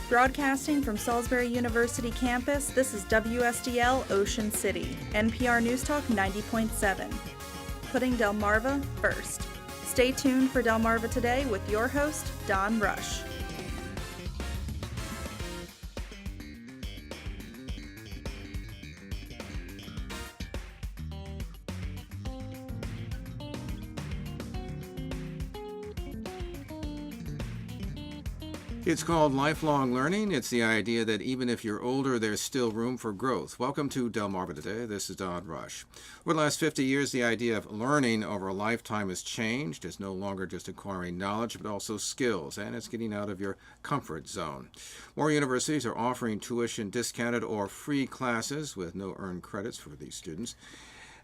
Broadcasting from Salisbury University campus, this is WSDL Ocean City, NPR News Talk 90.7. Putting Delmarva first. Stay tuned for Delmarva Today with your host, Don Rush. It's called lifelong learning. It's the idea that even if you're older, there's still room for growth. Welcome to Delmarva Today. This is Don Rush. Over the last 50 years, the idea of learning over a lifetime has changed. It's no longer just acquiring knowledge, but also skills, and it's getting out of your comfort zone. More universities are offering tuition discounted or free classes with no earned credits for these students.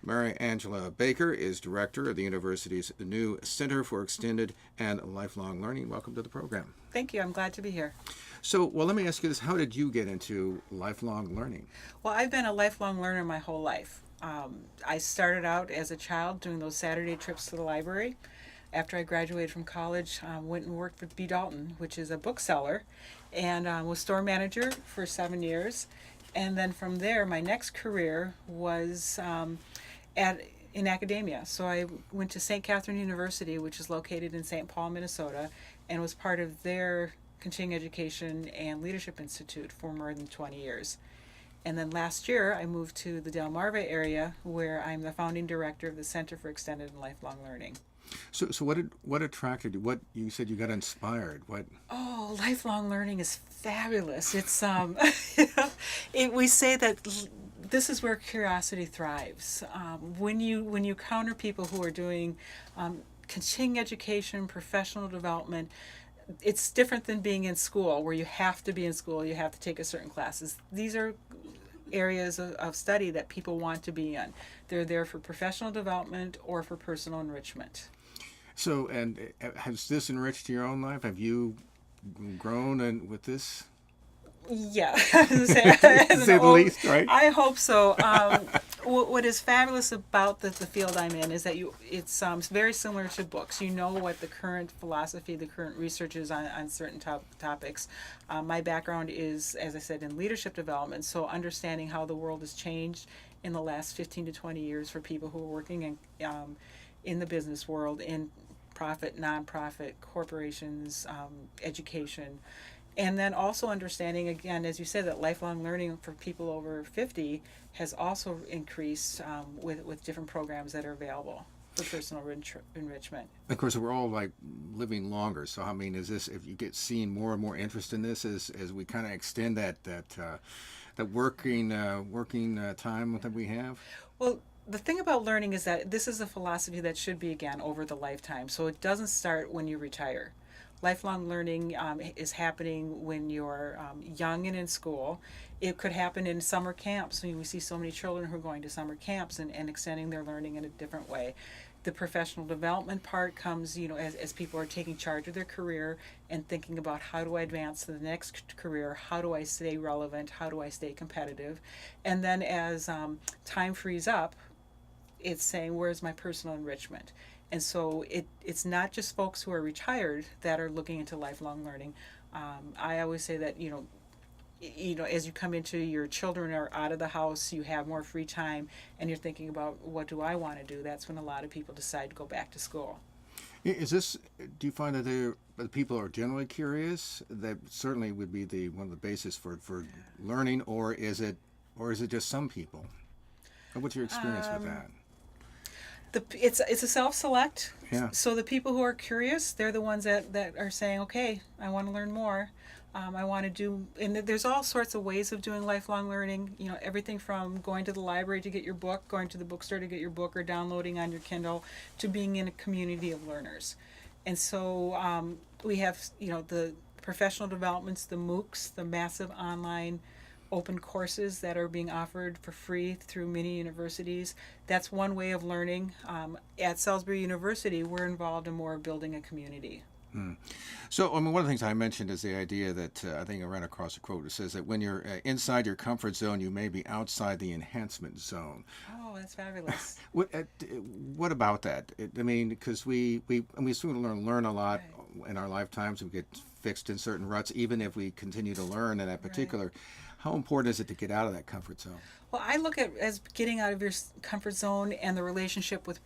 Mary Angela Baker is director of the university's new Center for Extended and Lifelong Learning. Welcome to the program. Thank you. I'm glad to be here. So, let me ask you this. How did you get into lifelong learning? Well, I've been a lifelong learner my whole life. I started out as a child doing those Saturday trips to the library. After I graduated from college, went and worked for B. Dalton, which is a bookseller, and was store manager for 7 years. And then from there, my next career was in academia. So I went to St. Catherine University, which is located in St. Paul, Minnesota, and was part of their continuing education and leadership institute for more than 20 years. And then last year, I moved to the Delmarva area, where I'm the founding director of the Center for Extended and Lifelong Learning. So what attracted you? What you said you got inspired? What? Oh, lifelong learning is fabulous. It's we say that this is where curiosity thrives. When you encounter people who are doing continuing education, professional development, it's different than being in school, where you have to be in school, you have to take a certain classes. These are areas of study that people want to be in. They're there for professional development or for personal enrichment. So, and has this enriched your own life? Have you grown with this? Yeah, to say the least, right? I hope so. What is fabulous about the field I'm in is that it's very similar to books. You know what the current philosophy, the current research is on certain topics. My background is, as I said, in leadership development, so understanding how the world has changed in the last 15 to 20 years for people who are working in the business world, in profit, nonprofit, corporations, education. And then also understanding, again, as you said, that lifelong learning for people over 50 has also increased with different programs that are available for personal enrichment. Of course, we're all living longer. So, I mean, is this, if you get seeing more and more interest in this as we kind of extend that working time that we have? Well, the thing about learning is that this is a philosophy that should be, again, over the lifetime. So it doesn't start when you retire. Lifelong learning is happening when you're young and in school. It could happen in summer camps. I mean, we see so many children who are going to summer camps and extending their learning in a different way. The professional development part comes, as people are taking charge of their career and thinking about, how do I advance to the next career? How do I stay relevant? How do I stay competitive? And then as time frees up, it's saying, where's my personal enrichment? And so it's not just folks who are retired that are looking into lifelong learning. I always say that, as you come into, your children are out of the house, you have more free time, and you're thinking about, what do I want to do? That's when a lot of people decide to go back to school. Do you find that the people are generally curious? That certainly would be one of the basis for learning, or is it just some people? What's your experience with that? It's a self-select. Yeah. So the people who are curious, they're the ones that are saying, okay, I want to learn more. I want to do, and there's all sorts of ways of doing lifelong learning. Everything from going to the library to get your book, going to the bookstore to get your book, or downloading on your Kindle, to being in a community of learners. And so we have, the professional developments, the MOOCs, the massive online open courses that are being offered for free through many universities. That's one way of learning. At Salisbury University, we're involved in more building a community. So, one of the things I mentioned is the idea that I think I ran across a quote that says that when you're inside your comfort zone, you may be outside the enhancement zone. Oh, that's fabulous. What about that? Because we sort of learn a lot. Right. in our lifetimes. We get fixed in certain ruts, even if we continue to learn in that particular. How important is it to get out of that comfort zone? Well, I look at as getting out of your comfort zone and the relationship with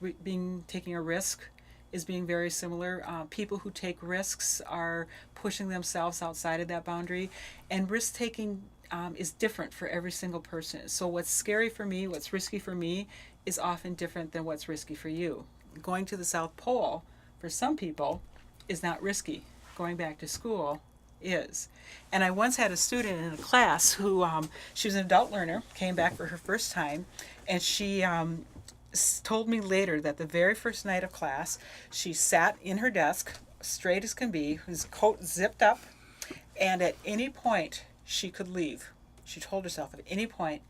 taking a risk is being very similar. People who take risks are pushing themselves outside of that boundary, and risk taking is different for every single person. So what's scary for me, what's risky for me, is often different than what's risky for you. Going to the South Pole for some people is not risky. Going back to school is. And I once had a student in a class who, she was an adult learner, came back for her first time, and she told me later that the very first night of class, she sat in her desk, straight as can be, his coat zipped up, and at any point she could leave. She told herself, at any point,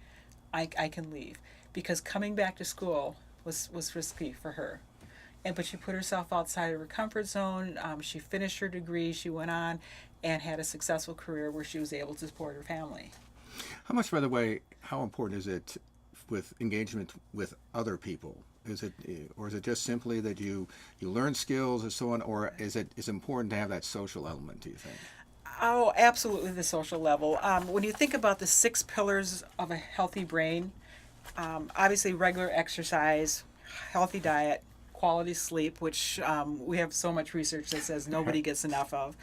I can leave. Because coming back to school was risky for her. But she put herself outside of her comfort zone. She finished her degree. She went on and had a successful career where she was able to support her family. How much, by the way, how important is it with engagement with other people? Is it just simply that you learn skills and so on, or is it important to have that social element, do you think? Oh, absolutely, the social level. When you think about the 6 pillars of a healthy brain, obviously regular exercise, healthy diet, quality sleep, which we have so much research that says nobody gets enough of.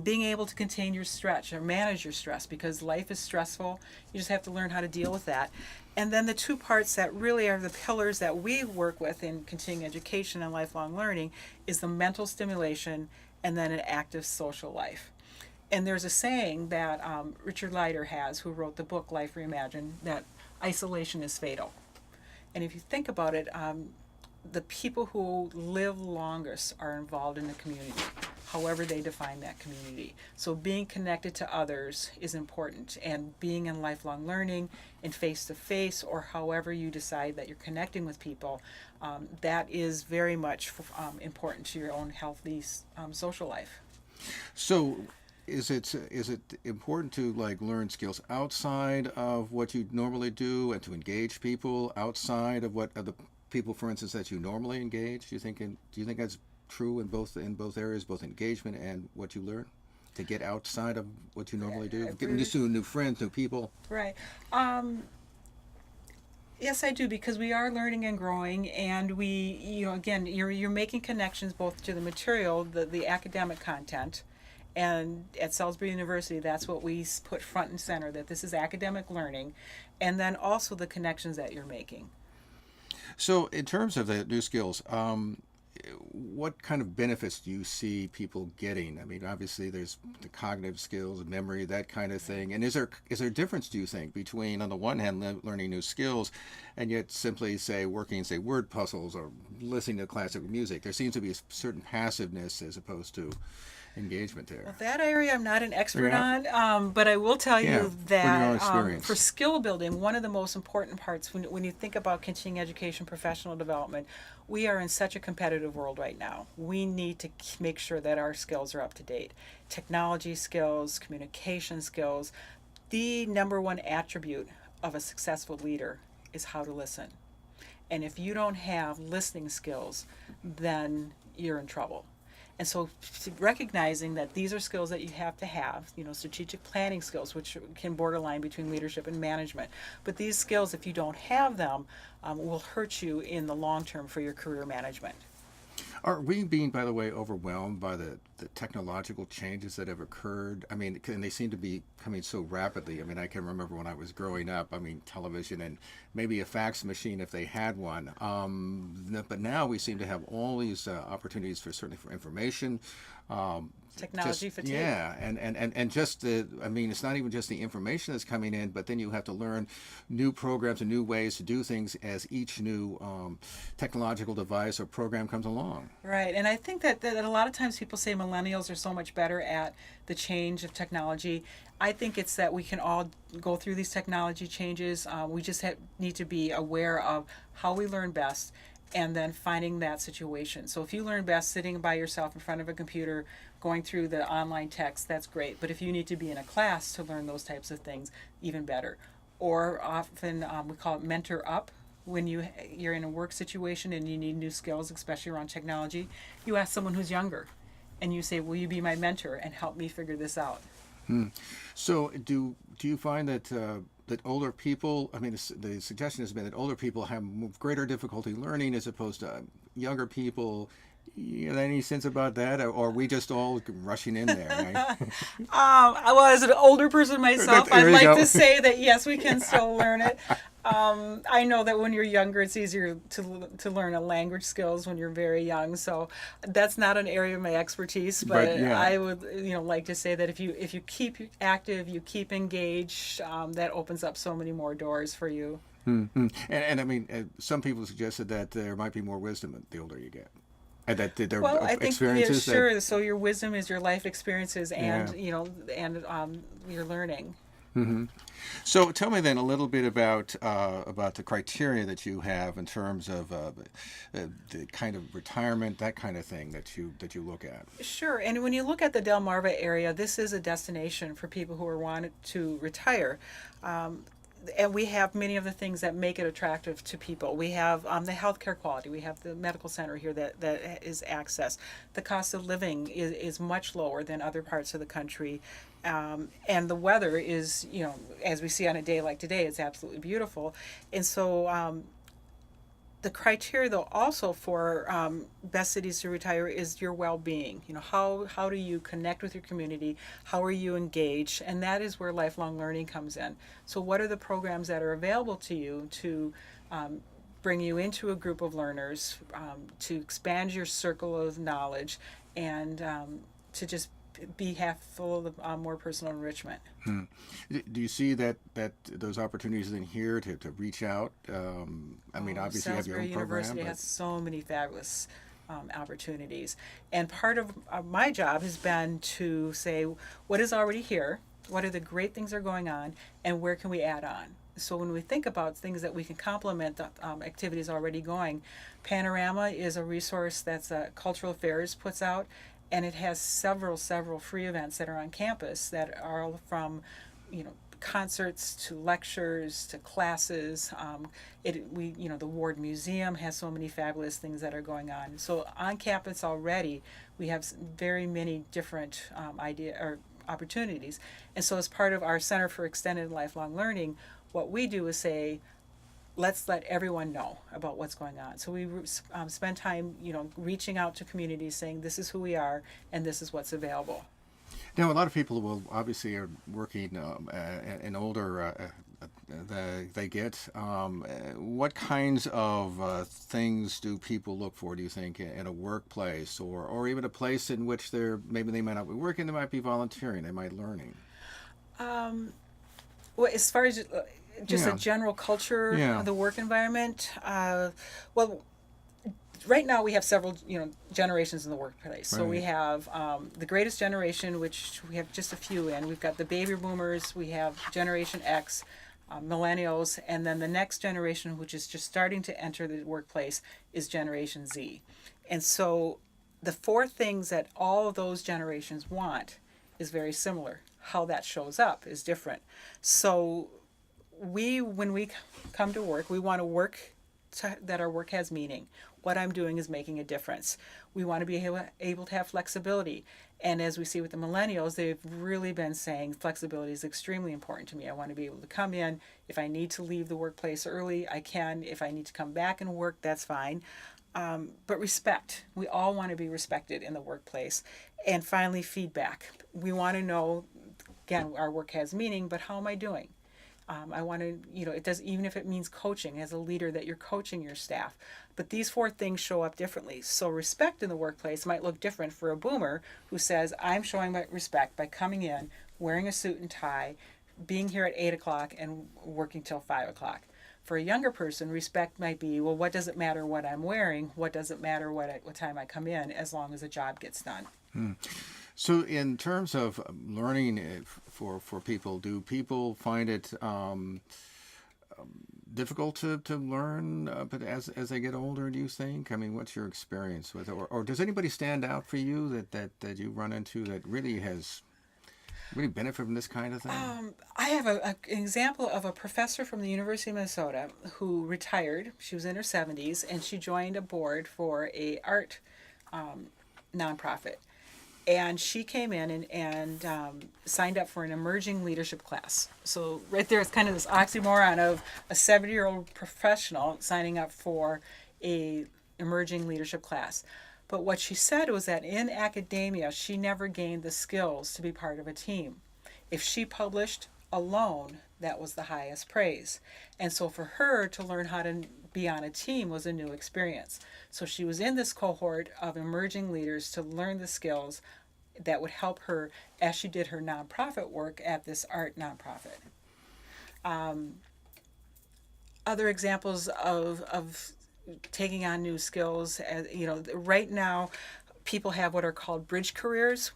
Being able to contain your stress or manage your stress, because life is stressful. You just have to learn how to deal with that. And then the 2 parts that really are the pillars that we work with in continuing education and lifelong learning is the mental stimulation and then an active social life. And there's a saying that Richard Leider has, who wrote the book Life Reimagined, that isolation is fatal. And if you think about it, the people who live longest are involved in the community, however they define that community. So being connected to others is important, and being in lifelong learning and face-to-face, or however you decide that you're connecting with people, that is very much important to your own healthy social life. So is it important to learn skills outside of what you normally do and to engage people outside of the people, for instance, that you normally engage? Do you think that's true in both areas, both engagement and what you learn, to get outside of what you normally do, getting used to new friends, new people? Right. Yes, I do, because we are learning and growing, and we, again, you're making connections both to the material, the academic content, and at Salisbury University, that's what we put front and center, that this is academic learning, and then also the connections that you're making. So in terms of the new skills, what kind of benefits do you see people getting? I mean, obviously there's the cognitive skills, memory, that kind of thing. And is there a difference, do you think, between, on the one hand, learning new skills and yet simply, working, word puzzles or listening to classical music? There seems to be a certain passiveness as opposed to engagement there. Well, that area I'm not an expert on, but I will tell you that for skill building, one of the most important parts when you think about continuing education, professional development, we are in such a competitive world right now. We need to make sure that our skills are up to date. Technology skills, communication skills. The number one attribute of a successful leader is how to listen. And if you don't have listening skills, then you're in trouble. And so recognizing that these are skills that you have to have, strategic planning skills, which can borderline between leadership and management. But these skills, if you don't have them, will hurt you in the long term for your career management. Are we being, by the way, overwhelmed by the technological changes that have occurred? I mean, and they seem to be coming so rapidly. I mean, I can remember when I was growing up, television and maybe a fax machine if they had one. But now we seem to have all these opportunities certainly for information. Technology fatigue. Yeah, and just it's not even just the information that's coming in, but then you have to learn new programs and new ways to do things as each new technological device or program comes along. Right, and I think that a lot of times people say millennials are so much better at the change of technology. I think it's that we can all go through these technology changes. We just need to be aware of how we learn best, and then finding that situation. So if you learn best sitting by yourself in front of a computer, going through the online text, that's great. But if you need to be in a class to learn those types of things, even better. Or often we call it mentor up. When you're in a work situation and you need new skills, especially around technology, you ask someone who's younger. and you say, will you be my mentor and help me figure this out? So do you find that that older people? I mean, the suggestion has been that older people have greater difficulty learning as opposed to younger people. You know, any sense about that, or are we just all rushing in there? Right? Well, as an older person myself, There I'd you like go. to say that yes, we can still learn it. I know that when you're younger, it's easier to learn a language skills when you're very young. So that's not an area of my expertise, but yeah. I would like to say that if you keep active, you keep engaged, that opens up so many more doors for you. And I mean, some people suggested that there might be more wisdom the older you get, and that there Well, are I think experiences that. sure. So your wisdom is your life experiences, and Yeah. your learning. So tell me then a little bit about the criteria that you have in terms of the kind of retirement, that kind of thing that you look at. Sure. And when you look at the Delmarva area, this is a destination for people who are wanting to retire. And we have many of the things that make it attractive to people. We have the healthcare quality. We have the medical center here that is access. The cost of living is much lower than other parts of the country. And the weather is, as we see on a day like today, it's absolutely beautiful. And so the criteria, though, also for best cities to retire is your well-being. How do you connect with your community? How are you engaged? And that is where lifelong learning comes in. So what are the programs that are available to you to bring you into a group of learners, to expand your circle of knowledge, and to just be half full of more personal enrichment? Do you see that those opportunities in here to reach out? I mean, obviously you have your Salisbury own program, University but has so many fabulous opportunities. And part of my job has been to say what is already here, what are the great things that are going on, and where can we add on? So when we think about things that we can complement the activities already going, Panorama is a resource that's Cultural Affairs puts out, and it has several free events that are on campus that are all from, concerts to lectures to classes. The Ward Museum has so many fabulous things that are going on. So on campus already, we have very many different opportunities. And so as part of our Center for Extended and Lifelong Learning, what we do is say, let's let everyone know about what's going on. So we spend time, reaching out to communities saying this is who we are and this is what's available. now a lot of people will obviously are working and older they get. What kinds of things do people look for, do you think, in a workplace or even a place in which maybe they might not be working, they might be volunteering, they might be learning? Well, as far as just Yeah. a general culture Yeah. of the work environment, well, right now we have several generations in the workplace. So we Right. have the greatest generation, which we have just a few in. We've got the baby boomers, we have Generation X, millennials, and then the next generation, which is just starting to enter the workplace, is Generation Z. And so the four things that all of those generations want is very similar. How that shows up is different. So when we come to work, we want to work that our work has meaning. What I'm doing is making a difference. We want to be able to have flexibility. And as we see with the millennials, they've really been saying flexibility is extremely important to me. I want to be able to come in. If I need to leave the workplace early, I can. If I need to come back and work, that's fine. But respect. We all want to be respected in the workplace. And finally, feedback. We want to know, again, our work has meaning, but how am I doing? I want to, it does, even if it means coaching as a leader, that you're coaching your staff. But these four things show up differently. So respect in the workplace might look different for a boomer who says, I'm showing my respect by coming in, wearing a suit and tie, being here at 8 o'clock and working till 5 o'clock. For a younger person, respect might be, well, what does it matter what I'm wearing? What does it matter what time I come in, as long as the job gets done? So, in terms of learning for people, do people find it difficult to learn? But as they get older, do you think? I mean, what's your experience with it? Or does anybody stand out for you that you run into that really benefit from this kind of thing? I have an example of a professor from the University of Minnesota who retired. She was in her 70s, and she joined a board for a art nonprofit. And she came in and signed up for an emerging leadership class. So right there, it's kind of this oxymoron of a 70-year-old professional signing up for a emerging leadership class. But what she said was that in academia, she never gained the skills to be part of a team. If she published alone, that was the highest praise. And so for her to learn how to be on a team was a new experience. So she was in this cohort of emerging leaders to learn the skills that would help her as she did her nonprofit work at this art nonprofit. Other examples of taking on new skills, right now people have what are called bridge careers,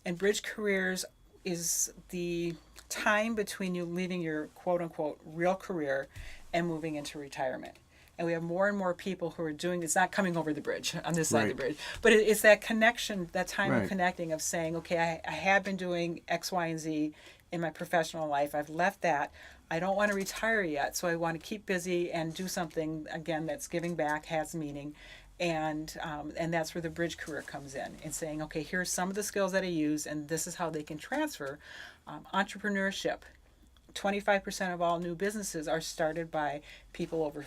and bridge careers is the time between you leaving your quote-unquote real career and moving into retirement. And we have more and more people who are doing, it's not coming over the bridge, on this side of the bridge, but it's that connection, that time of connecting, of saying, okay, I have been doing X, Y, and Z in my professional life. I've left that. I don't want to retire yet, so I want to keep busy and do something, again, that's giving back, has meaning. And that's where the bridge career comes in, and saying, okay, here's some of the skills that I use, and this is how they can transfer. Entrepreneurship. 25% of all new businesses are started by people over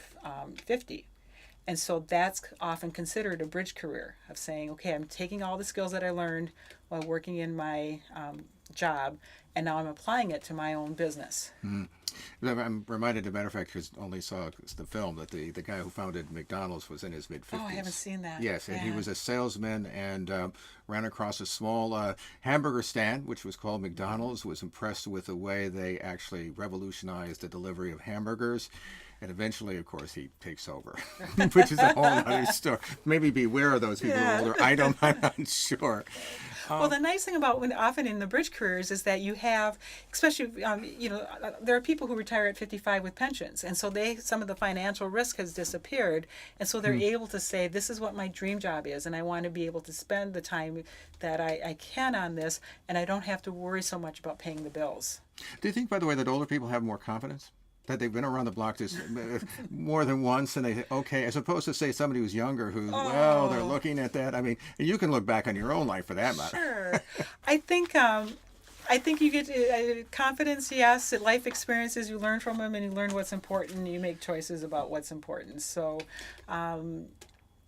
50. And so that's often considered a bridge career, of saying, okay, I'm taking all the skills that I learned while working in my job, and now I'm applying it to my own business. Mm-hmm. I'm reminded, as a matter of fact, because only saw the film, that the guy who founded McDonald's was in his mid-50s. Oh, I haven't seen that. Yes, and he was a salesman and ran across a small hamburger stand, which was called McDonald's, was impressed with the way they actually revolutionized the delivery of hamburgers. And eventually, of course, he takes over, which is a whole other story. Maybe beware of those people who are older. I'm not sure. Well, the nice thing about often in the bridge careers is that you have, especially, there are people who retire at 55 with pensions. And so some of the financial risk has disappeared. And so they're able to say, this is what my dream job is. And I want to be able to spend the time that I can on this. And I don't have to worry so much about paying the bills. Do you think, by the way, that older people have more confidence? That they've been around the block just more than once, and they okay, as opposed to say somebody who's younger, who's they're looking at that. I mean, you can look back on your own life for that matter. Sure, I think you get confidence. Yes, life experiences, you learn from them, and you learn what's important. You make choices about what's important. So,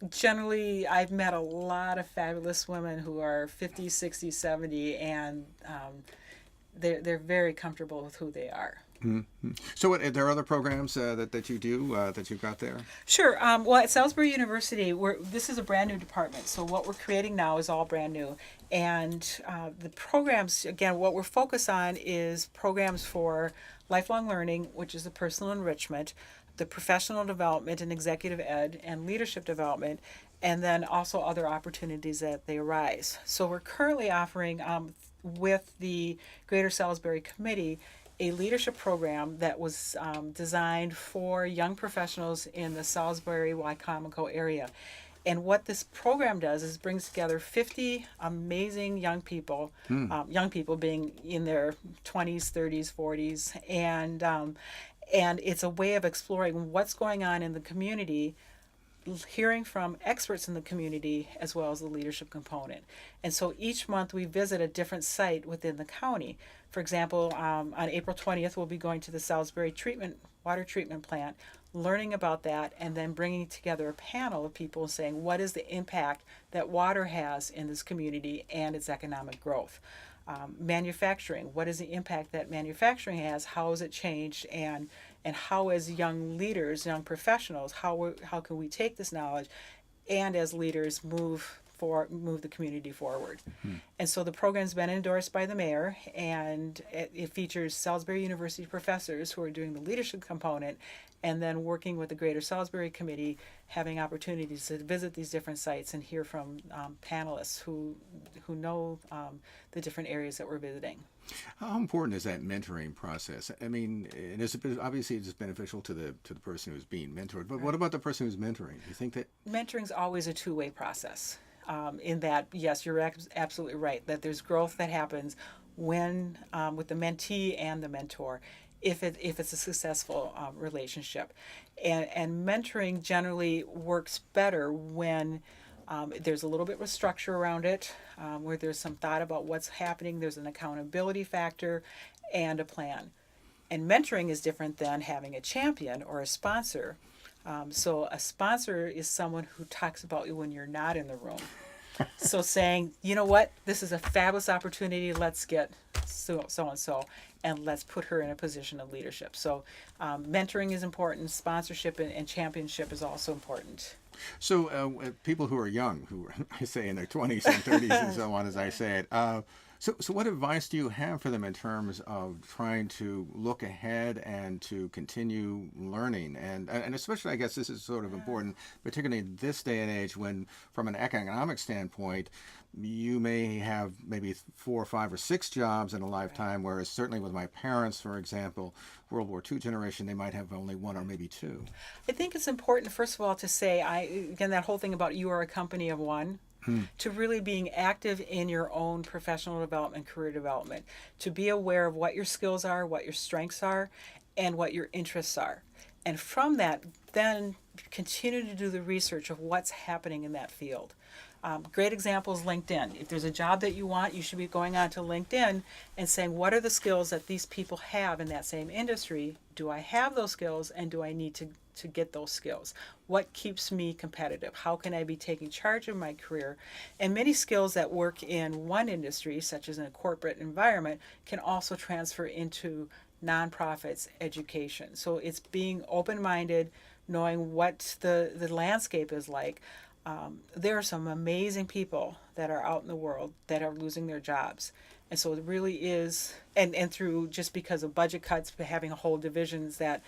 generally, I've met a lot of fabulous women who are 50, 60, 70, and they're very comfortable with who they are. Mm-hmm. So are there other programs that you do, that you've got there? Sure. Well, at Salisbury University, this is a brand new department. So what we're creating now is all brand new. And the programs, again, what we're focused on is programs for lifelong learning, which is the personal enrichment, the professional development and executive ed, and leadership development, and then also other opportunities that they arise. So we're currently offering, with the Greater Salisbury Committee, a leadership program that was designed for young professionals in the Salisbury-Wicomico area. And what this program does is brings together 50 amazing young people, young people being in their 20s, 30s, 40s, and it's a way of exploring what's going on in the community, hearing from experts in the community, as well as the leadership component. And so each month we visit a different site within the county. For example, on April 20th, we'll be going to the Salisbury water treatment plant, learning about that, and then bringing together a panel of people saying, what is the impact that water has in this community and its economic growth? Manufacturing, what is the impact that manufacturing has? How has it changed? And how, as young leaders, young professionals, how can we take this knowledge and as leaders move the community forward? And so the program's been endorsed by the mayor, and it features Salisbury University professors who are doing the leadership component, and then working with the Greater Salisbury Committee, having opportunities to visit these different sites and hear from panelists who know the different areas that we're visiting. How important is that mentoring process? I mean, and obviously it's beneficial to the person who's being mentored, but what about the person who's mentoring? Do you think that mentoring's always a two-way process? In that, yes, you're absolutely right, that there's growth that happens when with the mentee and the mentor, if it's a successful relationship. And mentoring generally works better when There's a little bit of a structure around it, where there's some thought about what's happening. There's an accountability factor and a plan. And mentoring is different than having a champion or a sponsor. So a sponsor is someone who talks about you when you're not in the room. So saying, you know what, this is a fabulous opportunity. Let's get so and so, and let's put her in a position of leadership. So mentoring is important. Sponsorship and championship is also important. So people who are young, who I say in their 20s and 30s and so on, as I say it, so what advice do you have for them in terms of trying to look ahead and to continue learning? And especially, I guess this is sort of important, particularly in this day and age when, from an economic standpoint, you may have maybe 4 or 5 or 6 jobs in a lifetime, whereas certainly with my parents, for example, World War II generation, they might have only 1 or maybe 2. I think it's important, first of all, to say, again, that whole thing about you are a company of one. To really being active in your own professional development, career development, to be aware of what your skills are, what your strengths are, and what your interests are. And from that, then continue to do the research of what's happening in that field. Great example is LinkedIn. If there's a job that you want, you should be going on to LinkedIn and saying, what are the skills that these people have in that same industry? Do I have those skills, and do I need to get those skills? What keeps me competitive? How can I be taking charge of my career? And many skills that work in one industry, such as in a corporate environment, can also transfer into nonprofits, education. So it's being open-minded, knowing what the landscape is like. There are some amazing people that are out in the world that are losing their jobs. And so it really is, and through just because of budget cuts, having whole divisions that,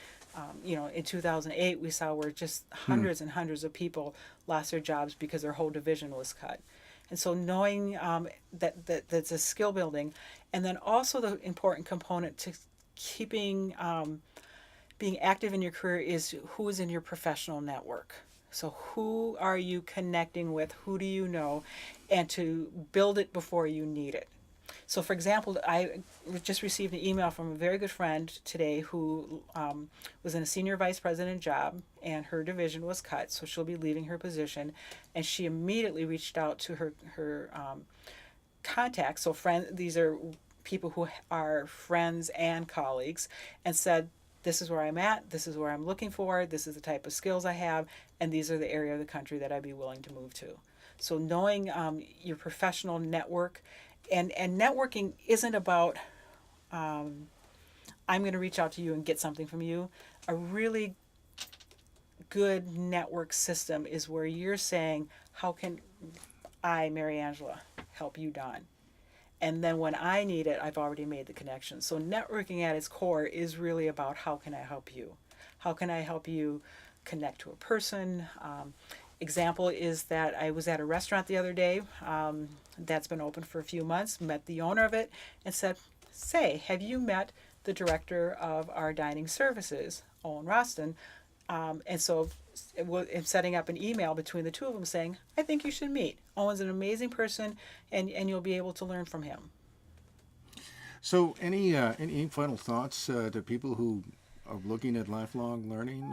in 2008 we saw where just hundreds and hundreds of people lost their jobs because their whole division was cut. And so knowing that's a skill building, and then also the important component to keeping being active in your career is who is in your professional network. So who are you connecting with? Who do you know? And to build it before you need it. So, for example, I just received an email from a very good friend today who was in a senior vice president job, and her division was cut, so she'll be leaving her position. And she immediately reached out to her contacts. So, these are people who are friends and colleagues, and said, this is where I'm at, this is where I'm looking for, this is the type of skills I have, and these are the area of the country that I'd be willing to move to. So knowing your professional network, and networking isn't about I'm going to reach out to you and get something from you. A really good network system is where you're saying, how can I, Mary Angela, help you, Don? And then when I need it, I've already made the connection. So networking at its core is really about how can I help you? How can I help you connect to a person? Example is that I was at a restaurant the other day that's been open for a few months, met the owner of it, and said, say, have you met the director of our dining services, Owen Roston? And so I'm setting up an email between the two of them saying, I think you should meet. Owen's an amazing person, and you'll be able to learn from him. So any final thoughts to people who are looking at lifelong learning?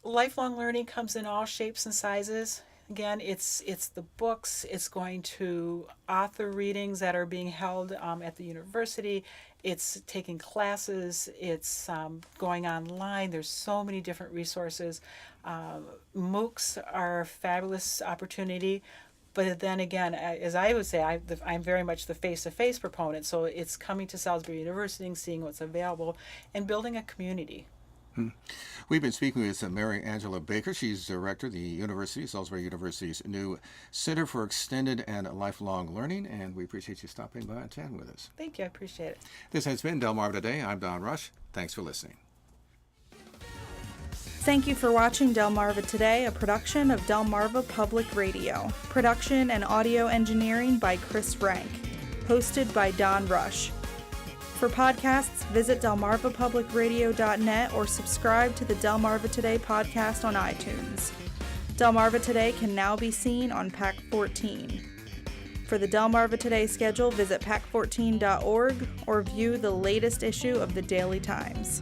Lifelong learning comes in all shapes and sizes. Again, it's the books, it's going to author readings that are being held at the university, it's taking classes, it's going online. There's so many different resources. MOOCs are a fabulous opportunity, but then again, as I would say, I'm very much the face-to-face proponent, so it's coming to Salisbury University and seeing what's available and building a community. We've been speaking with Mary Angela Baker. She's director of the Salisbury University's new Center for Extended and Lifelong Learning, and we appreciate you stopping by and chatting with us. Thank you. I appreciate it. This has been Delmarva Today. I'm Don Rush. Thanks for listening. Thank you for watching Delmarva Today, a production of Delmarva Public Radio. Production and audio engineering by Chris Rank. Hosted by Don Rush. For podcasts, visit delmarvapublicradio.net or subscribe to the Delmarva Today podcast on iTunes. Delmarva Today can now be seen on PAC 14. For the Delmarva Today schedule, visit pac14.org or view the latest issue of the Daily Times.